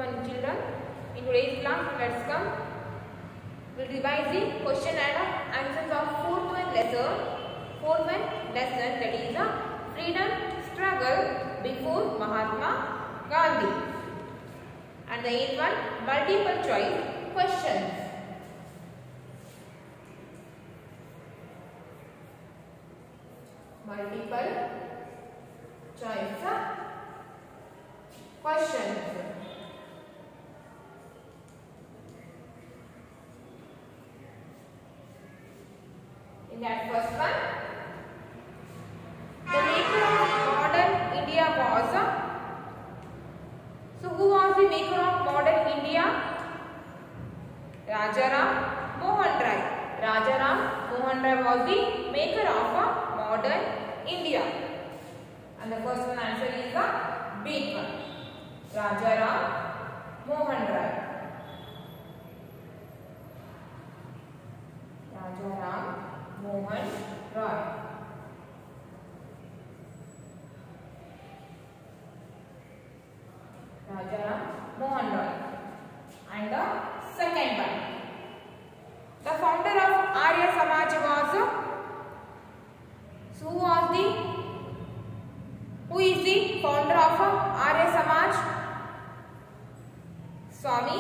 one children. In today's class, let's come. We'll revise the question and answers of fourth one lesson. Fourth one lesson, that is the freedom struggle before Mahatma Gandhi. And the eighth one, multiple choice questions. Multiple choice questions. In that first one, the maker of modern India was. So who was the maker of modern India? Rajaram Mohan Rai. Rajaram Mohan Rai was the maker of modern India. And the first one answer is the big one. Rajaram Mohan Rai. Rajaram Mohan Rai. Rajaram Mohan Rai. And the second one, the founder of Arya Samaj was. So who is the founder of Arya Samaj? Swami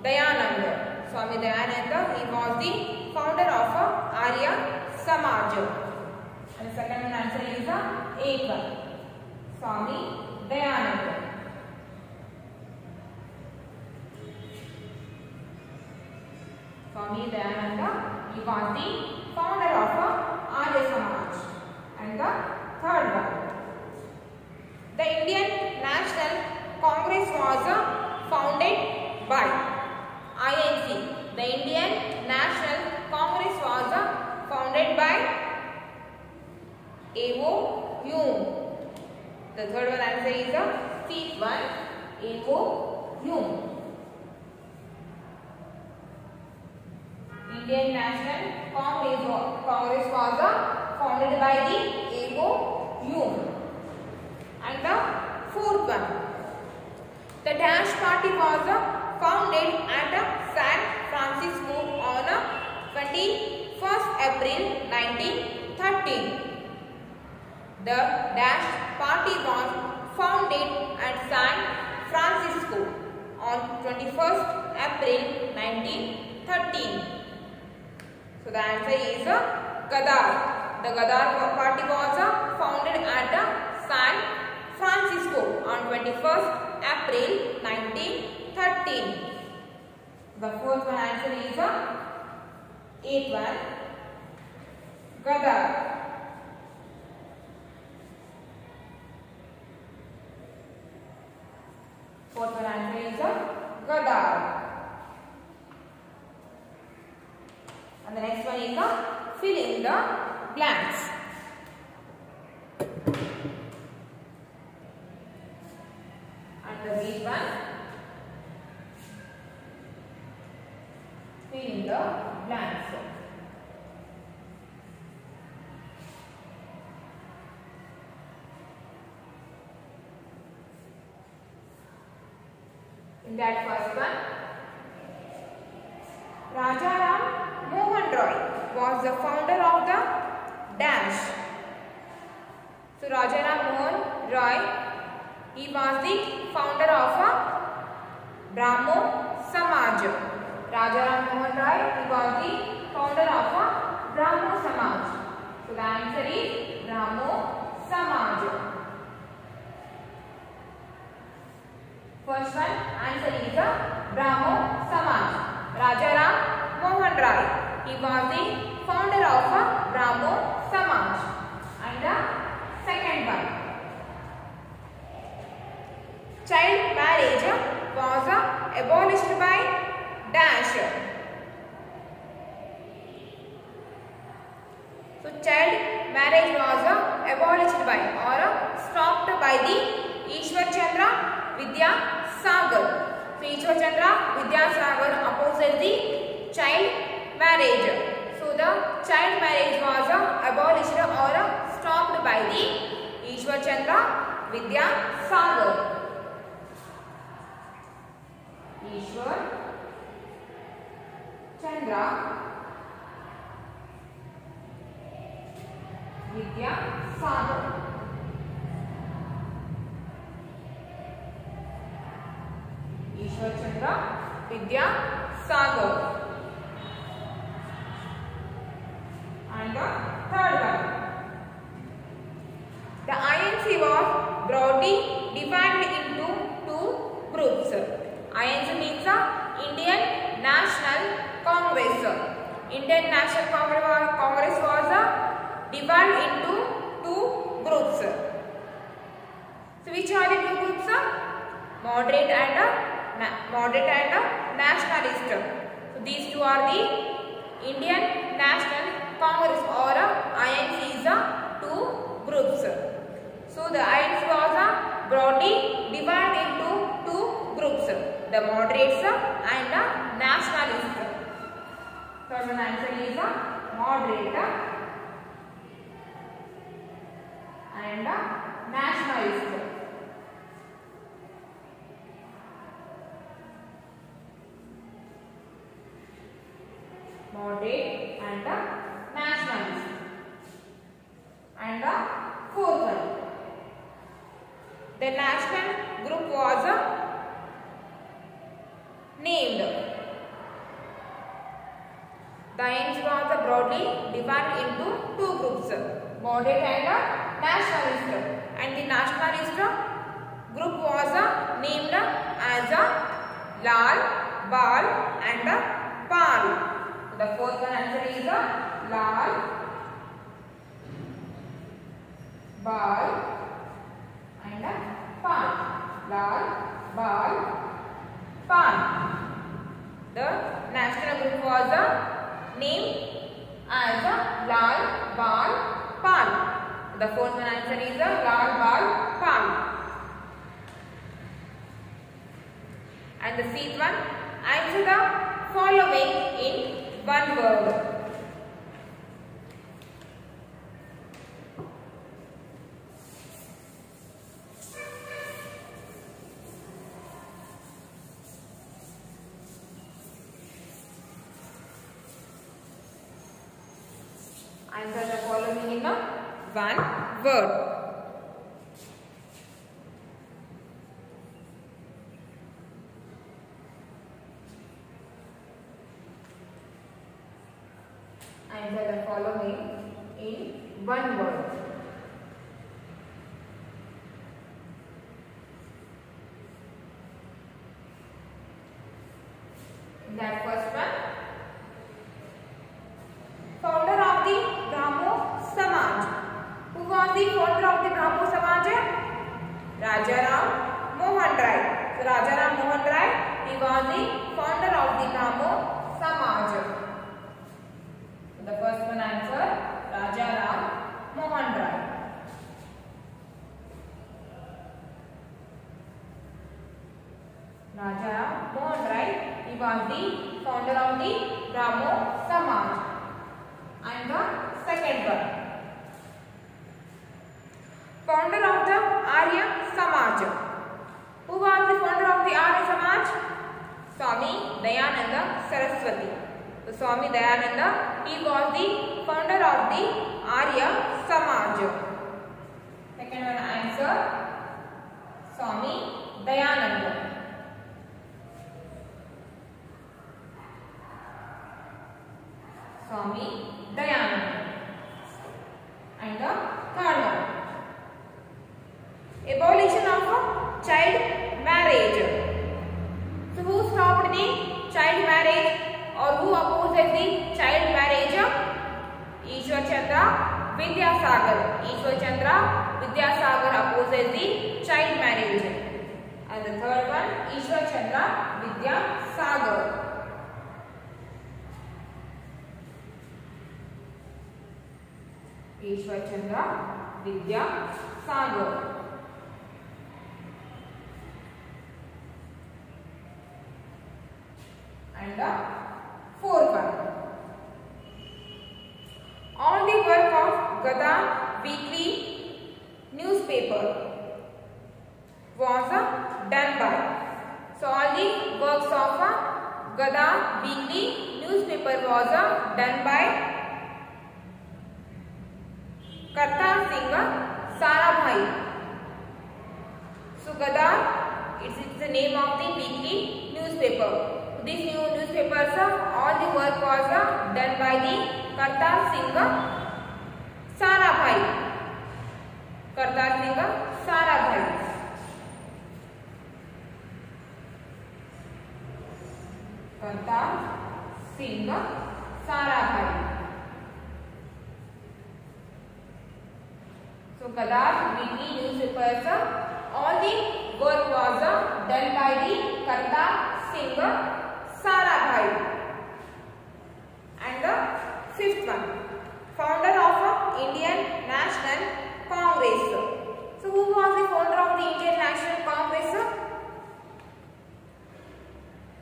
Dayananda. Swami Dayananda, he was the founder of Arya Samaj. And the second one answer is the eighth one. Swami Dayananda. Swami Dayananda, he was the founder of Arya Samaj. And the third one, the Indian National Congress was founded by INC. The Indian National Congress was founded by A.O. Hume. The third one answer is the fifth one, A.O. Hume. Indian National Congress was founded by the A.O. Hume. And the fourth one, the Dash Party was founded at San Francisco on 21st April 1913. The Dash Party was founded at San Francisco on 21st April 1913. So the answer is Gadar. The Gadar Party was founded at San Francisco on 21st April 1913. The fourth one answer is eighth one, Gadar. Fourth one answer is Gadar. And the next one is fill in the blanks. And the big one, fill in the blanks. In that first one, Rajaram Mohan Roy was the founder of the Dash. So Rajaram Mohan Roy, he was the founder of Brahmo Samaj. Rajaram Mohan Roy, he was the founder of Brahmo Samaj. So the answer is Brahmo Samaj. First one answer is Brahmo Samaj. Rajaram Mohan Roy, he was the founder of Brahmo Samaj. And the second one, child marriage was abolished by Dash. So child marriage was abolished by or stopped by the Ishwar Chandra Vidyasagar. So Ishwar Chandra Vidyasagar opposed the child marriage. So the child marriage was abolished or stopped by the Ishwar Chandra Vidyasagar. Ishwar Chandra Vidyasagar. Ishwar Chandra Vidyasagar. And the third one. The INC was broadly divided into two groups. INC means the Indian National Congress. Indian National Congress was divided into two groups. So which are the two groups? Moderate and nationalist. So these two are the Indian National Congress or INC is two groups. So the INC was broadly divided into two groups, the moderates and the nationalists. Third one answer is moderate and nationalist. Moderate and nationalist. And the fourth one. The national group was named. The INC was broadly divided into two groups, moderate and nationalist. And the nationalist group was named as Lal, Bal and Pal. The fourth one answer is Lal, Bal and Pal. Lal, Bal, Pal. The national group was named as Lal, Bal, Pal. The fourth one answer is Lal, Bal, Pal. And the fifth one, answer the following in one word. Answer the following in one word. Answer the following in one word. That first one. Founder of the Brahmo Samaj. Who was the founder of the Brahmo Samaj? Rajaram Mohan Rai. So Rajaram Mohan Rai, he was the founder of the Brahmo Samaj. So the first one answer, Rajaram Mohan Rai. Rajaram Mohan Rai, he was the founder of the Brahmo Samaj. And the second one, founder of the Arya Samaj. Who was the founder of the Arya Samaj? Swami Dayananda Saraswati. So Swami Dayananda, he was the founder of the Arya Samaj. Second one answer, Swami Dayananda. Swami Dayananda. And the third one, abolition of child marriage. So who stopped the child marriage or who opposed the child marriage? Ishwar Chandra Vidyasagar. Ishwar Chandra Vidyasagar opposes the child marriage. And the third one, Ishwar Chandra Vidyasagar. Ishwar Chandra Vidyasagar. And the fourth one, all the work of Gada weekly newspaper was done by. So all the works of Gada weekly newspaper was done by Kartar Singh Sarabhai. So Gada, it's the name of the weekly newspaper. This new newspapers, all the work was done by the Kartar Singh Sarabhai. Kartar Singh Sarabhai. Kartar Singh Sarabhai. So Gadar weekly newspapers, all the work was done by the Kartar Singh Sarabhai. And the fifth one, founder of Indian National Congress. So who was the founder of the Indian National Congress?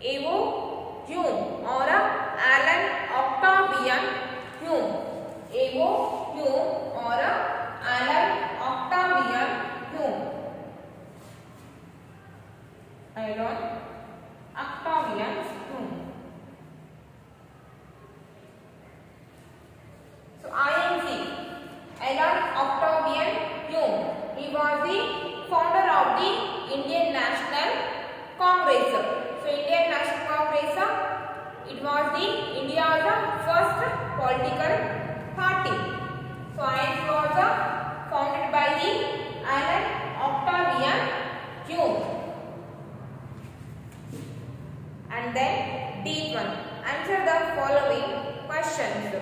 A.O. Hume or Alan Octavian Hume. A.O. Hume or Alan Octavian Hume. Alan Octavian Hume. So INC, Alan Octavian Hume. He was the founder of the Indian National Congress. So Indian National Congress, it was the India's first political party. So INC was founded by the Alan Octavian Hume. And then deep one, answer the following questions.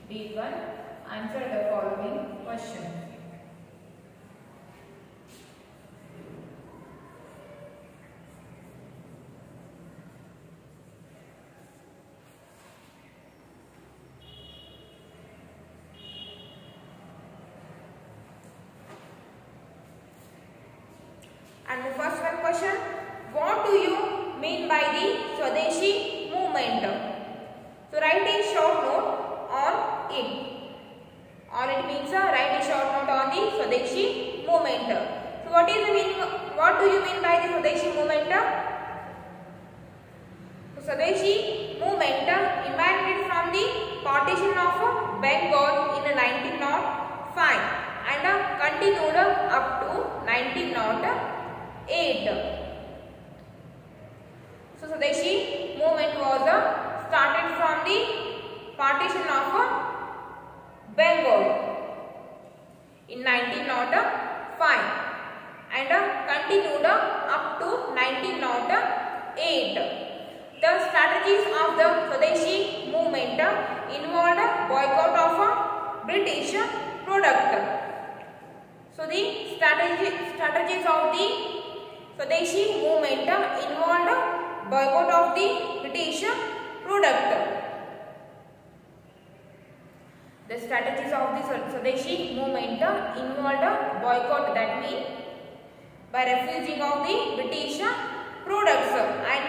Deep one, answer the following questions. And the first one question, what do you mean by the Swadeshi movement? So write a short note on it. Or it means write a short note on the Swadeshi movement. So what is the meaning? What do you mean by the Swadeshi movement? So Swadeshi movement emanated from the partition of Bengal in 1905 and continued up to 1908. So Swadeshi movement was started from the partition of Bengal in 1905 and continued up to 1908. The strategies of the Swadeshi movement involved boycott of British product. So the strategies of the Swadeshi movement involved boycott of the British product. The strategies of the Swadeshi movement involved boycott, that means by refusing of the British products and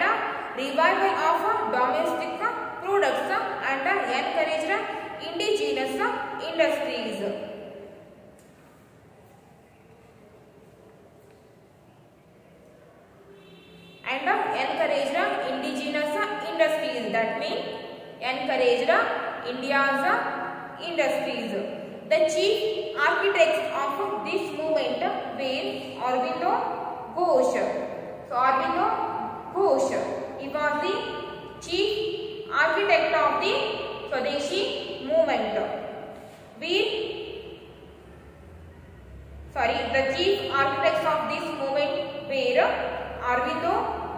revival of domestic products and encouraged indigenous industries. And encouraged indigenous industries, that means encouraged India's industries. The chief architects of this movement were Aurobindo Ghosh. So Aurobindo Ghosh, he was the chief architect of the Swadeshi movement. The chief architects of this movement were Aurobindo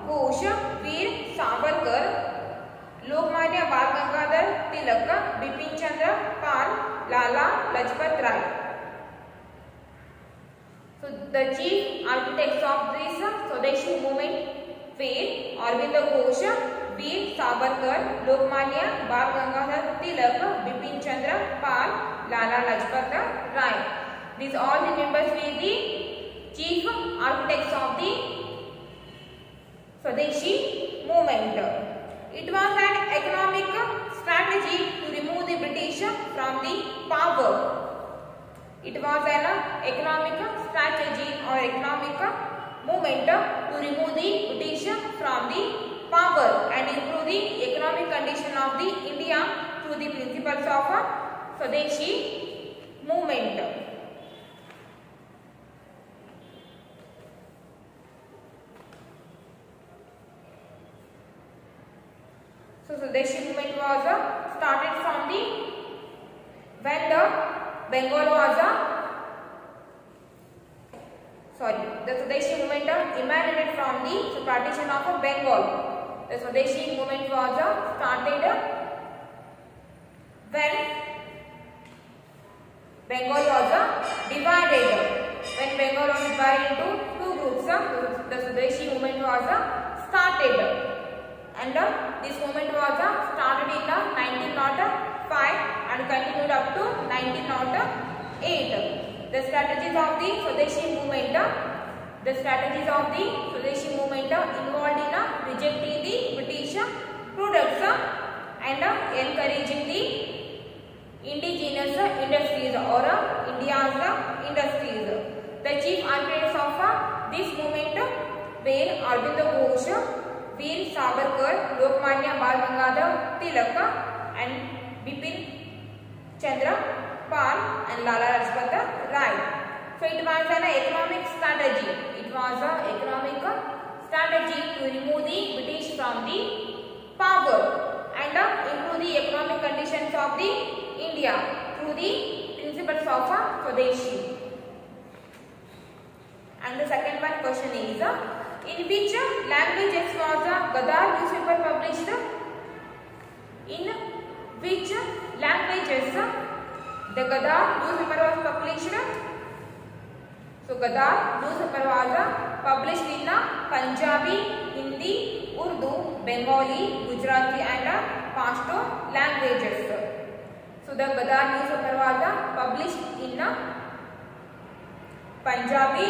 Ghosh, Veer Savarkar, Lokmanya Bal Gangadhar Tilak, Bipin Chandra Pal, Lala Lajpat Rai. So the chief architects of this Swadeshi movement were Aurobindo Ghosh, Veer Savarkar, Lokmanya Bal Gangadhar Tilak, Bipin Chandra Pal, Lala Lajpat Rai. These all the members were the chief architects of the Swadeshi movement. It was an economic strategy to remove the British from the power. It was an economic strategy or economic movement to remove the British from the power and improve the economic condition of the India through the principles of Swadeshi movement. So Swadeshi movement was started from the when the Bengal was the Swadeshi movement emanated from the partition of Bengal. The Swadeshi movement was started when Bengal was divided. When Bengal was divided into two groups, the Swadeshi movement was started. And this movement was started in 1905 and continued up to 1908. The strategies of the Swadeshi movement involved in rejecting the British products and encouraging the indigenous industries or India's industries. The chief architects of this movement were Arvind Ghosh, Veer Savarkar, Lokmanya Bal Gangadhar Tilak, and Bipin Chandra Pal and Lala Lajpat Rai. So it was an economic strategy. It was an economic strategy to remove the British from the power and improve the economic conditions of the India through the principles of Swadeshi. And the second one question is, in which languages was Gadar newspaper published? In which languages the Gadar newspaper was published? So Gadar newspaper was published in Punjabi, Hindi, Urdu, Bengali, Gujarati and Pashto languages. So the Gadar newspaper was published in Punjabi,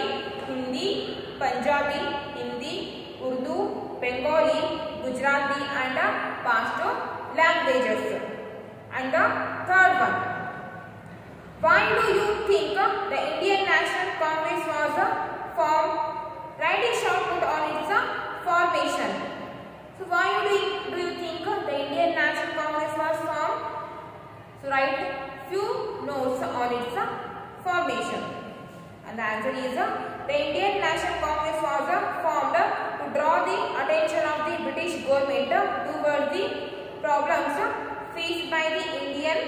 Hindi, Urdu, Bengali, Gujarati and Pashto languages. And the third one, why do you think the Indian National Congress was formed? Write a short note on its formation. So why do you think the Indian National Congress was formed? So write few notes on its formation. And the answer is the Indian National Congress was formed to draw the attention of the British government towards the problems faced by the Indian.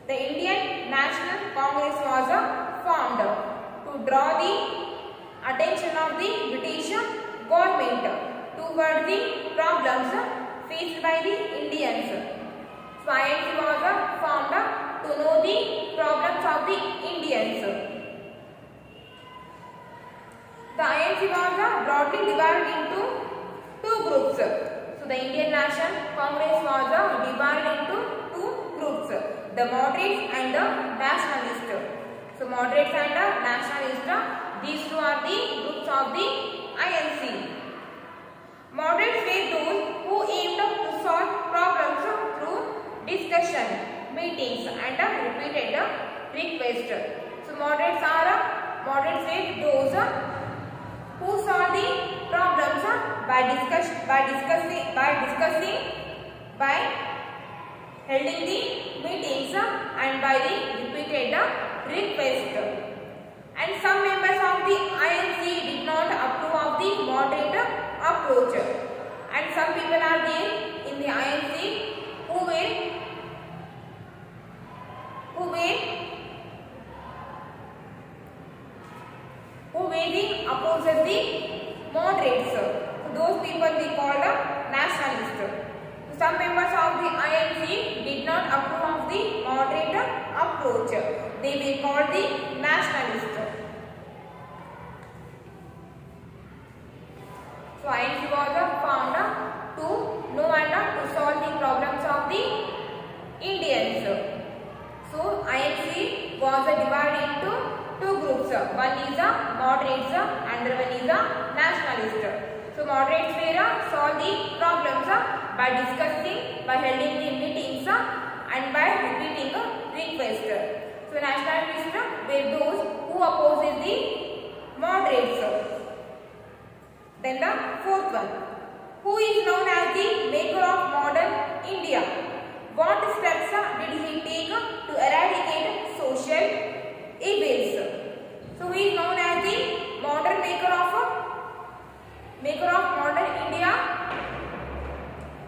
The Indian National Congress was formed to draw the attention of the British government towards the problems faced by the Indians. So INC was formed to know the problems of the Indians. The INC was broadly divided into two groups. So the Indian National Congress was divided into two groups, the moderates and the nationalists. So moderates and nationalists, these two are the groups of the INC. Moderates were those who aimed to solve problems through discussion, meetings and repeated request. So moderates were those who solve the problems by holding the meetings and by the repeated request. And some members of the INC did not approve of the moderate approach. And some people are there in the INC who were opposes the moderates. So those people we call nationalists. So some members of the INC did not approve of the moderate approach. They were called the nationalists. So INC was formed to know and to solve the problems of the Indians. So INC was divided into two groups. One is moderates and one is nationalist. So So moderates were solve the problems by discussing, by holding the meetings and by repeating a request. So nationalists were those who opposes the moderates. Then the fourth one. Who is known as the maker of modern India? What steps did he take to eradicate social evils? So who is known as the modern maker of modern India?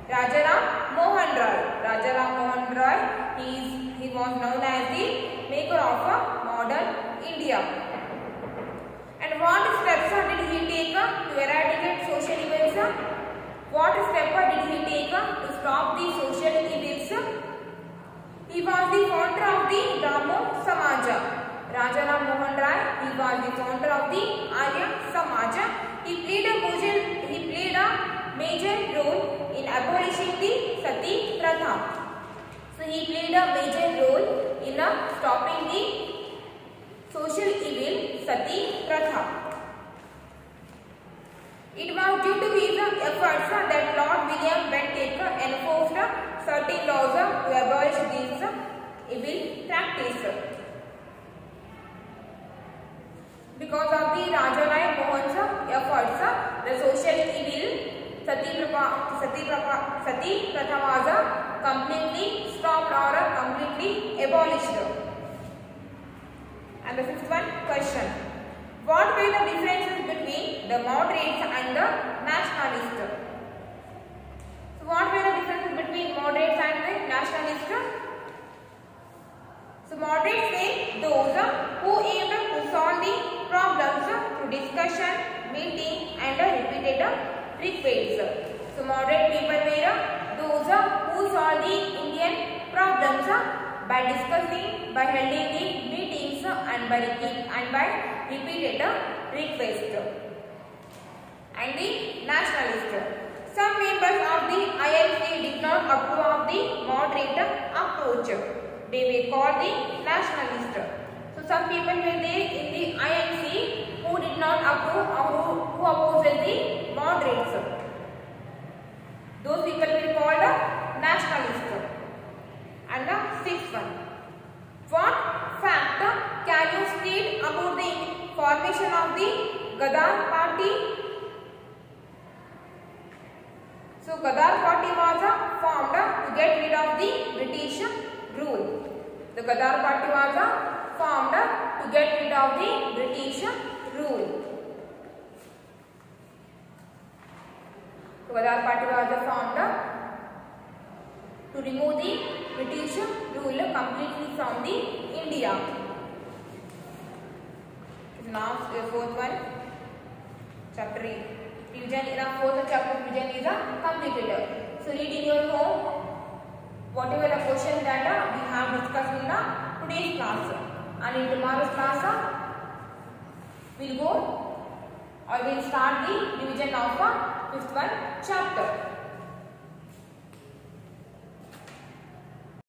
Rajaram Mohan Roy. Rajaram Mohan Roy. He was known as the maker of modern India. And what steps did he take to eradicate social evils? What step did he take to stop the social evils? He was the founder of the Brahmo Samaja. Rajaram Mohan Roy, he was the founder of the Arya Samaja. He played a major role in abolishing the Sati Pratha. So he played a major role in stopping the social evil Sati Pratha. It was due to his efforts that Lord William Bentinck enforced certain laws to abolish this evil practice. Because of the Rajaram Mohan's efforts, the social evil Sati Pratha was completely stopped or completely abolished. And the fifth one question. What were the differences between the moderates and the nationalists? So what were the differences between moderates and the nationalists? So moderates were those who aimed to solve the problems through discussion, meeting and repeated requests. So moderate people were those who solve the Indian problems by discussing, by holding the meetings and by repeated request. And the nationalist. Some members of the INC did not approve of the moderate approach. They were called the nationalist. So some people were there in the INC who did not approve or who opposed the moderates. Those people were called nationalist. And the sixth one. What fact can you state about the formation of the Ghadar party? So Ghadar party was formed to get rid of the British rule. The Ghadar party was formed to get rid of the British rule. So Ghadar party was formed to remove the British rule completely from the India. Now the fourth one, chapter revision. In our fourth chapter revision is completed. So read in your home whatever the question that we have discussed in the today's class, and in tomorrow's class we'll go or we'll start the revision of fifth one chapter.